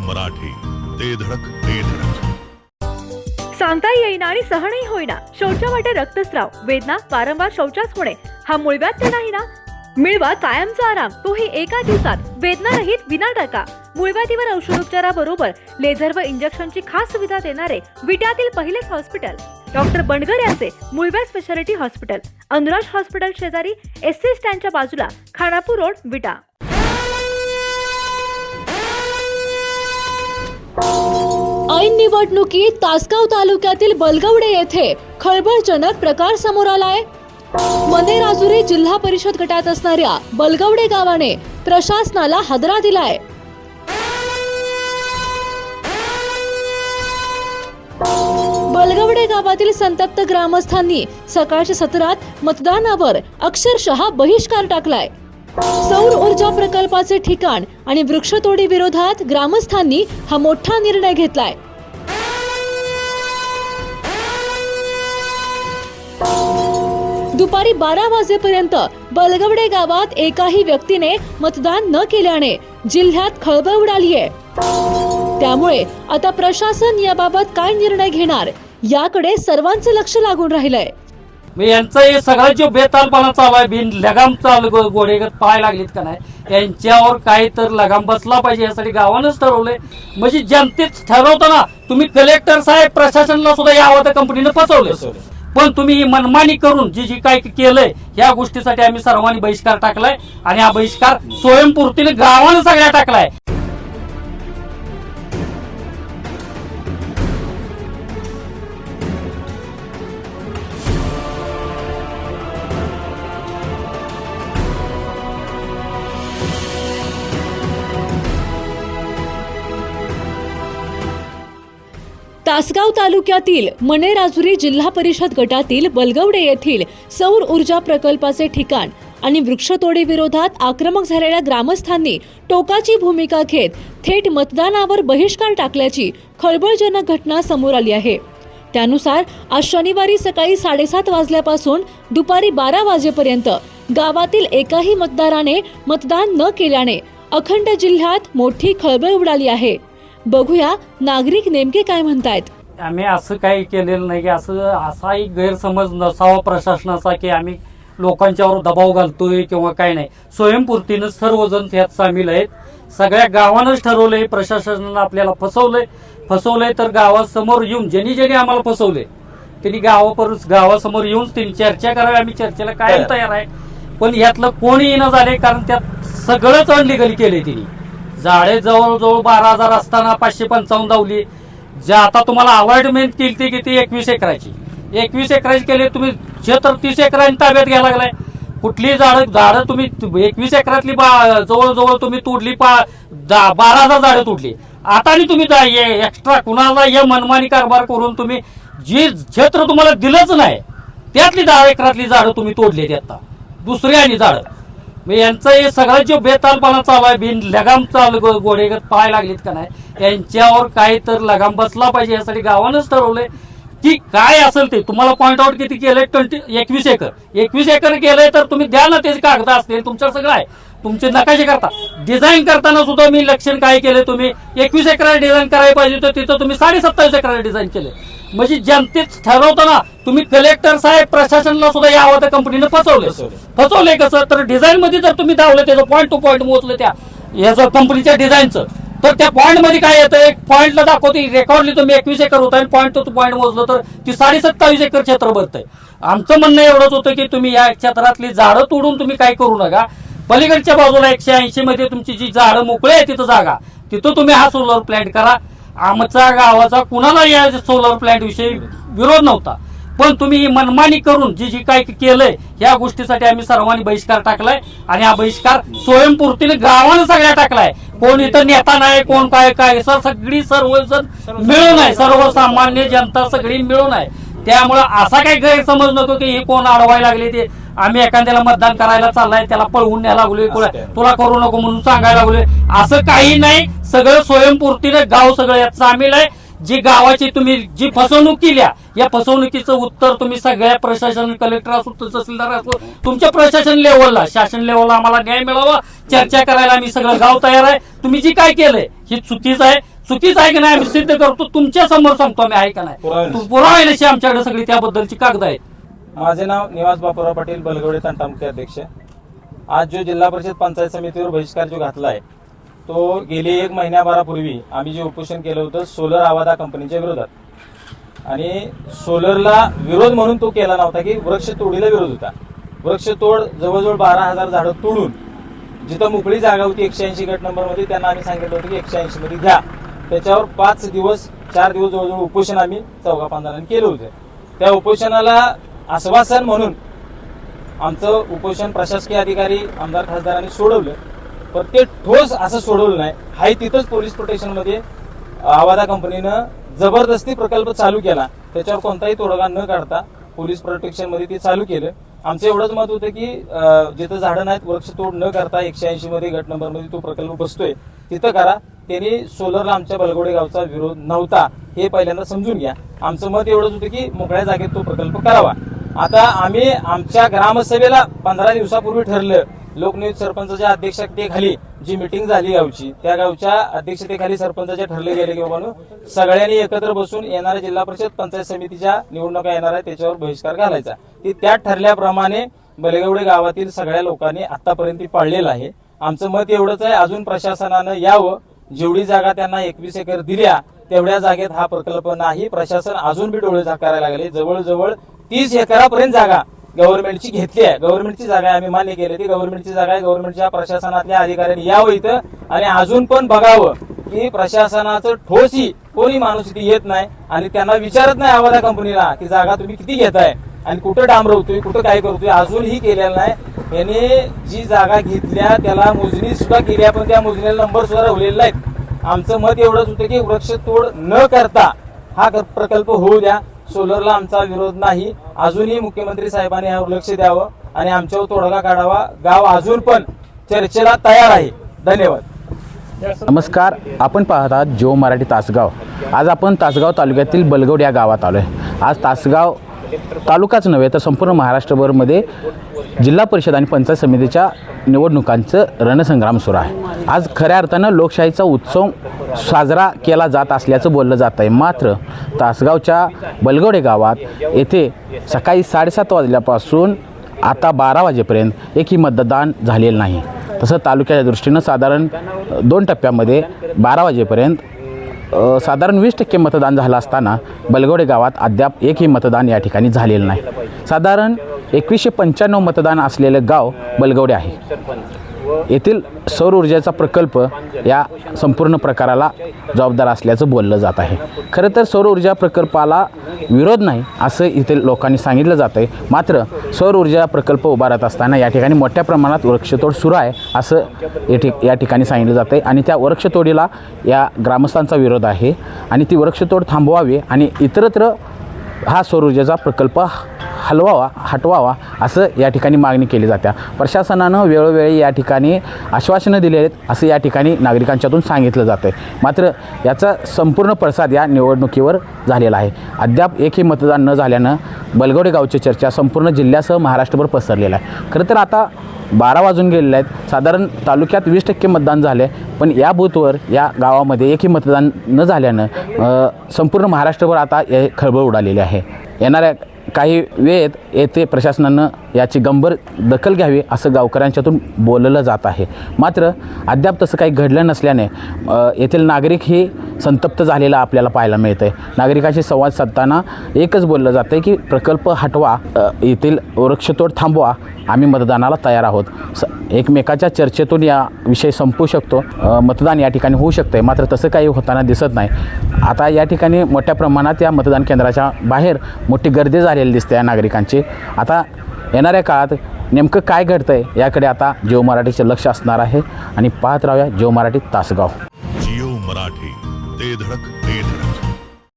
मराठी, ते धडक ते धडक. सांगता येईना आणि सहनही होईना शौचा वाटे रक्तस्राव, वेदना, वारंवार शौचास होणे हा मूळव्याध तर नाही ना? मिळवा कायमचा आराम, तोही एका दिवसात, वेदना रहित विना टाका. मूळव्याधीवर औषधोपचाराबरोबर लेझर व इंजेक्शनची खास सुविधा देणारे विट्यातील पहिलेच हॉस्पिटल डॉक्टर बंडगर यांचे मूळव्याध स्पेशालिटी हॉस्पिटल, अनुराज हॉस्पिटल शेजारी, एसटी स्टँडच्या बाजूला, खानापूर रोड, विटा. ऐन निवडणुकीत तासगाव तालुक्यातील बलगवडे येथे खळबळजनक प्रकार समोर आलाय. मनेराजुरी जिल्हा परिषद गटात असणाऱ्या बलगवडे गावाने प्रशासनाला हादरा दिलाय. बलगवडे गावातील संतप्त ग्रामस्थांनी सकाळच्या सत्रात मतदानावर अक्षरशः बहिष्कार टाकलाय. सौर ऊर्जा प्रकल्पाचे ठिकाण आणि वृक्षतोडी विरोधात ग्रामस्थांनी हा मोठा निर्णय घेतलाय. दुपारी 12 वाजेपर्यंत बलगवडे गावात एकाही व्यक्तीने मतदान न केल्याने जिल्ह्यात खळबळ उडालीये. त्यामुळे आता प्रशासन याबाबत काय निर्णय घेणार याकडे सर्वांचे लक्ष लागून राहिलंय. यांचा हे सगळा जो बेतालपणा चालू आहे, बिन लगाम चालू गोडेगत पाय लागलीत का नाही, यांच्यावर काही तर लगाम बसला पाहिजे यासाठी गावानंच ठरवलंय. म्हणजे जनतेच ठरवताना तुम्ही कलेक्टर साहेब प्रशासनाला सुद्धा यावं तर कंपनीनं फसवलं. पण तुम्ही ही मनमानी करून जी काय केलंय या गोष्टीसाठी आम्ही सर्वांनी बहिष्कार टाकलाय आणि हा बहिष्कार स्वयंपूर्तीने गावानं सगळ्या टाकलाय. तासगाव तालुक्यातील मनेराजुरी जिल्हा परिषद गटातील बलगवडे येथील सौर ऊर्जा प्रकल्पाचे ठिकाण आणि वृक्षतोडी विरोधात आक्रमक झालेल्या ग्रामस्थांनी टोकाची भूमिका घेत थेट मतदानावर बहिष्कार टाकल्याची खळबळजनक घटना समोर आली आहे. त्यानुसार आज शनिवारी सकाळी 7:30 वाजल्यापासून दुपारी 12 वाजेपर्यंत गावातील एकाही मतदाराने मतदान न केल्याने अखंड जिल्ह्यात मोठी खळबळ उडाली आहे. बघूया नागरिक नेमके काय म्हणतायत. आम्ही असं काही केलेलं नाही की असाही गैरसमज नसावा प्रशासनाचा की आम्ही लोकांच्यावर दबाव घालतोय किंवा काय नाही. स्वयंपूर्तीनं सर्वजण त्यात सामील आहेत. सगळ्या गावानंच ठरवलंय. प्रशासनानं आपल्याला फसवलंय तर गावासमोर येऊन ज्यांनी आम्हाला फसवलंय त्यांनी गावासमोर येऊन त्यांनी चर्चा करावी. आम्ही चर्चेला कायम तयार आहे. पण यातलं कोणी येणं झाले कारण त्यात सगळंच अनलिगल केलंय त्यांनी. झाडे जवळजवळ 12,000 असताना 555 दावली. ज्या आता तुम्हाला अवॉइडमेंट केली ती किती 21 एकराची 21 एकराची केली. तुम्ही जे तर 30 एकरांनी ताब्यात घ्यायला लागलाय. कुठली झाडं तुम्ही 21 एकरातली जवळजवळ तुम्ही तोडली 12,000 झाडं तोडली. आता तुम्ही एक्स्ट्रा कुणाला हे मनमानी कारभार करून तुम्ही जी क्षेत्र तुम्हाला दिलंच नाही त्यातली 10 एकरातली झाडं तुम्ही तोडली. आता दुसरी आणि झाडं यांचा हे सगळा जो बेतालपणा चालू आहे, बिन लगाम चालू गोडेगत पाय लागलीत का नाही, यांच्यावर काही तर लगाम बसला पाहिजे यासाठी गावानंच ठरवलंय की काय असेल ते. तुम्हाला पॉइंट आउट किती केलंय 21 एकर केलंय तर तुम्ही द्या ना. त्याचे कागद असतील तुमच्या सगळं आहे. तुमचे नकाशे करता डिझाईन करताना सुद्धा मी लक्षण काय केलं, तुम्ही 21 एकराला डिझाईन करायला पाहिजे तर तिथं तुम्ही 27.5 एकराला डिझाईन केलं. म्हणजे जनतेच ठरवताना तुम्ही कलेक्टर साहेब प्रशासनाला सुद्धा यावं तर कंपनीनं फसवलंय. कसं तर डिझाईन मध्ये जर तुम्ही धावलं त्याचं पॉईंट टू पॉईंट मोजलं त्या याचं कंपनीच्या डिझाईनचं तर त्या पॉईंट मध्ये काय येतं, एक पॉईंटला दाखवते रेकॉर्डली तुम्ही 21 एकर होता आणि पॉईंट टू पॉईंट मोजलं तर ती 27.5 एकर क्षेत्र भरतंय. आमचं म्हणणं एवढंच होतं की तुम्ही या क्षेत्रातली झाडं तोडून तुम्ही काय करू नका. पलीकडच्या बाजूला 180 मध्ये तुमची जी झाडं मोकळी आहे तिथं जागा, तिथं तुम्ही हा सोलर प्लांट करा. आमच्या गावाचा कुणाला या सोलर प्लांट विषयी विरोध नव्हता. पण तुम्ही ही मनमानी करून जी काय केलंय या गोष्टीसाठी आम्ही सर्वांनी बहिष्कार टाकलाय आणि हा बहिष्कार स्वयंपूर्तीने गावानं सगळ्या टाकलाय. कोण इथं नेता नाही, कोण काय सगळी सर्वजण मिळून आहे, सर्वसामान्य जनता सगळी मिळून आहे. त्यामुळे असा काही गैरसमज नको की हे कोण अडवायला लागले. ते आम्ही एखाद्याला मतदान करायला चाललाय त्याला पळवून न्यायला लागलोय, तुला करू नको म्हणून सांगायला लागलोय, असं काही नाही. सगळं स्वयंपूर्तीने गाव सगळं यात सामील आहे. जी गावाची तुम्ही जी फसवणूक केल्या या फसवणुकीचं उत्तर तुम्ही सगळ्या प्रशासन, कलेक्टर असो, तहसीलदार असो, तुमच्या प्रशासन लेवलला, शासन लेवलला आम्हाला न्याय मिळावा, चर्चा करायला आम्ही सगळं गाव तयार आहे. तुम्ही जी काय केलंय ही चुकीचं आहे. चुकीचं आहे की नाही आम्ही सिद्ध करतो, तुमच्या समोर सांगतो आम्ही, आहे का नाही पुरावे आमच्याकडे सगळी त्याबद्दलची कागद आहेत. माझे नाव निवास बापूराव पाटील, बलगवडे तंटामुक्ती अध्यक्ष. आज जो जिल्हा परिषद पंचायत समितीवर बहिष्कार जो घातला आहे तो गेली 1 महिन्याभरापूर्वी आम्ही जे उपोषण केलं होतं सोलर आवादा कंपनीच्या विरोधात, आणि सोलरला विरोध म्हणून तो केला नव्हता की वृक्ष तोडीला विरोध होता. वृक्ष तोड जवळजवळ 12,000 झाडं तोडून जिथं मोकळी जागा होती 180 गट नंबरमध्ये त्यांना आम्ही सांगितलं होतं की 180 मध्ये घ्या. त्याच्यावर 4 दिवस जवळजवळ उपोषण आम्ही 4-5 जणांनी केलं होतं. त्या उपोषणाला आश्वासन म्हणून आमचं उपोषण प्रशासकीय अधिकारी आमदार खासदारांनी सोडवलं, पण ते ठोस असं सोडवलं नाही. हाय तिथंच पोलीस प्रोटेक्शनमध्ये आवादा कंपनीनं जबरदस्ती प्रकल्प चालू केला. त्याच्यावर कोणताही तोडगा न काढता पोलीस प्रोटेक्शनमध्ये ते चालू केलं. आमचं एवढंच मत होतं की जिथं झाडं नाहीत वृक्ष तोड न करता 180 मध्ये गट नंबरमध्ये तो प्रकल्प बसतोय तिथं करा. त्यांनी सोलरला आमच्या बलगवडे गावचा विरोध नव्हता हे पहिल्यांदा समजून घ्या. आमचं मत एवढंच होतं की मोकळ्या जागेत तो प्रकल्प करावा. आता आम्ही आमच्या ग्रामसभेला 15 दिवसापूर्वी ठरलं, लोकनियुक्त सरपंचाच्या अध्यक्षतेखाली जी मिटिंग झाली गावची, त्या गावच्या अध्यक्षतेखाली सरपंचाच्या ठरले गेले की बाबा सगळ्यांनी एकत्र बसून येणाऱ्या जिल्हा परिषद पंचायत समितीच्या निवडणुका येणार आहे त्याच्यावर बहिष्कार घालायचा. ती त्या ठरल्याप्रमाणे बलगवडे गावातील सगळ्या लोकांनी आतापर्यंत पाळलेलं आहे. आमचं मत एवढंच आहे, अजून प्रशासनानं यावं. जेवढी जागा त्यांना 21 एकर दिल्या तेवढ्या जागेत हा प्रकल्प नाही. प्रशासन अजून बी डोळे झाकारायला लागले. जवळजवळ 30 एकरापर्यंत जागा गव्हर्नमेंटची घेतली आहे. गव्हर्नमेंटची जागा आहे, आम्ही मान्य केली, ती गव्हर्नमेंटची जागा आहे. गव्हर्नमेंटच्या प्रशासनातल्या अधिकाऱ्यांनी यावं इथं आणि अजून पण बघावं की प्रशासनाचं ठोसी कोणी माणूस इथे येत नाही आणि त्यांना विचारत नाही आवादा कंपनीला की जागा तुम्ही किती घेताय आणि कुठं डांबरवतोय, कुठं काय करतोय, अजूनही केलेलं नाही. याने जी जागा घेतल्या त्याला मोजणी सुद्धा केली आहे, पण त्या मोजणीला नंबर सुद्धा ठेवलेले नाहीत. आमचं मत एवढंच होतं की वृक्ष तोड न करता हा प्रकल्प होऊ द्या. सोलरला आमचा विरोध नाही. अजूनही मुख्यमंत्री साहेबांनी यावर लक्ष द्यावं आणि आमच्यावर तोडगा काढावा. गाव अजून पण चर्चेला तयार आहे. धन्यवाद. नमस्कार, आपण पाहत आहात जिओ मराठी तासगाव. आज आपण तासगाव तालुक्यातील बलगवडे या गावात आलो आहे. आज तासगाव तालुकाच नव्हे तर संपूर्ण महाराष्ट्रभरमध्ये जिल्हा परिषद आणि पंचायत समितीच्या निवडणुकांचं रणसंग्राम सुरू आहे. आज खऱ्या अर्थानं लोकशाहीचा उत्सव साजरा केला जात असल्याचं बोललं जात आहे. मात्र तासगावच्या बलगवडे गावात येथे सकाळी 7:30 वाजल्यापासून आता 12 वाजेपर्यंत एकही मतदान झालेलं नाही. तसं तालुक्याच्या दृष्टीनं साधारण 2 टप्प्यामध्ये 12 वाजेपर्यंत साधारण 20% मतदान झालं असताना बलगवडे गावात अद्याप एकही मतदान या ठिकाणी झालेलं नाही. साधारण 2195 मतदान असलेलं गाव बलगवडे आहे. येथील सौर ऊर्जेचा प्रकल्प या संपूर्ण प्रकाराला जबाबदार असल्याचं बोललं जात आहे. खरं तर सौर ऊर्जा प्रकल्पाला विरोध नाही असं येथील लोकांनी सांगितलं जातं आहे. मात्र सौर ऊर्जा प्रकल्प उभारत असताना या ठिकाणी मोठ्या प्रमाणात वृक्षतोड सुरू आहे असं या ठिकाणी सांगितलं जातं आहे आणि त्या वृक्षतोडीला या ग्रामस्थांचा विरोध आहे आणि ती वृक्षतोड थांबवावी आणि इतरत्र हा सौर ऊर्जेचा प्रकल्प हटवावा असं या ठिकाणी मागणी केली जाते. प्रशासनानं वेळोवेळी या ठिकाणी आश्वासनं दिली आहेत असं या ठिकाणी नागरिकांच्यातून सांगितलं जातं आहे. मात्र याचा संपूर्ण पडसाद या निवडणुकीवर झालेला आहे. अद्याप एकही मतदान न झाल्यानं बलगवडे गावची चर्चा संपूर्ण जिल्ह्यासह महाराष्ट्रभर पसरलेला आहे. खरं तर आता 12 वाजून गेलेले आहेत. साधारण तालुक्यात 20% मतदान झाले, पण या बूथवर या गावामध्ये एकही मतदान न झाल्यानं संपूर्ण महाराष्ट्रभर आता खळबळ उडालेली आहे. येणाऱ्या काही वेळेत येथे प्रशासनानं याची गंभीर दखल घ्यावी असं गावकऱ्यांच्यातून बोललं जात आहे. मात्र अद्याप तसं काही घडलं नसल्याने येथील नागरिकही संतप्त झालेला आपल्याला पाहायला मिळतं आहे. नागरिकांशी संवाद साधताना एकच बोललं जातं आहे की प्रकल्प हटवा, येथील वृक्षतोड थांबवा, आम्ही मतदानाला तयार आहोत. एकमेकाच्या चर्चेतून या विषय संपू शकतो, मतदान या ठिकाणी होऊ शकतं आहे. मात्र तसं काही होताना दिसत नाही. आता या ठिकाणी मोठ्या प्रमाणात या मतदान केंद्राच्या बाहेर मोठी गर्दी झालेली दिसते या नागरिकांची. आता येणाऱ्या काळात नेमकं काय घडतं आहे याकडे आता जिओ मराठीचे लक्ष असणार आहे आणि पाहत राहूया जिओ मराठी तासगाव. जिओ मराठी ते धडक ते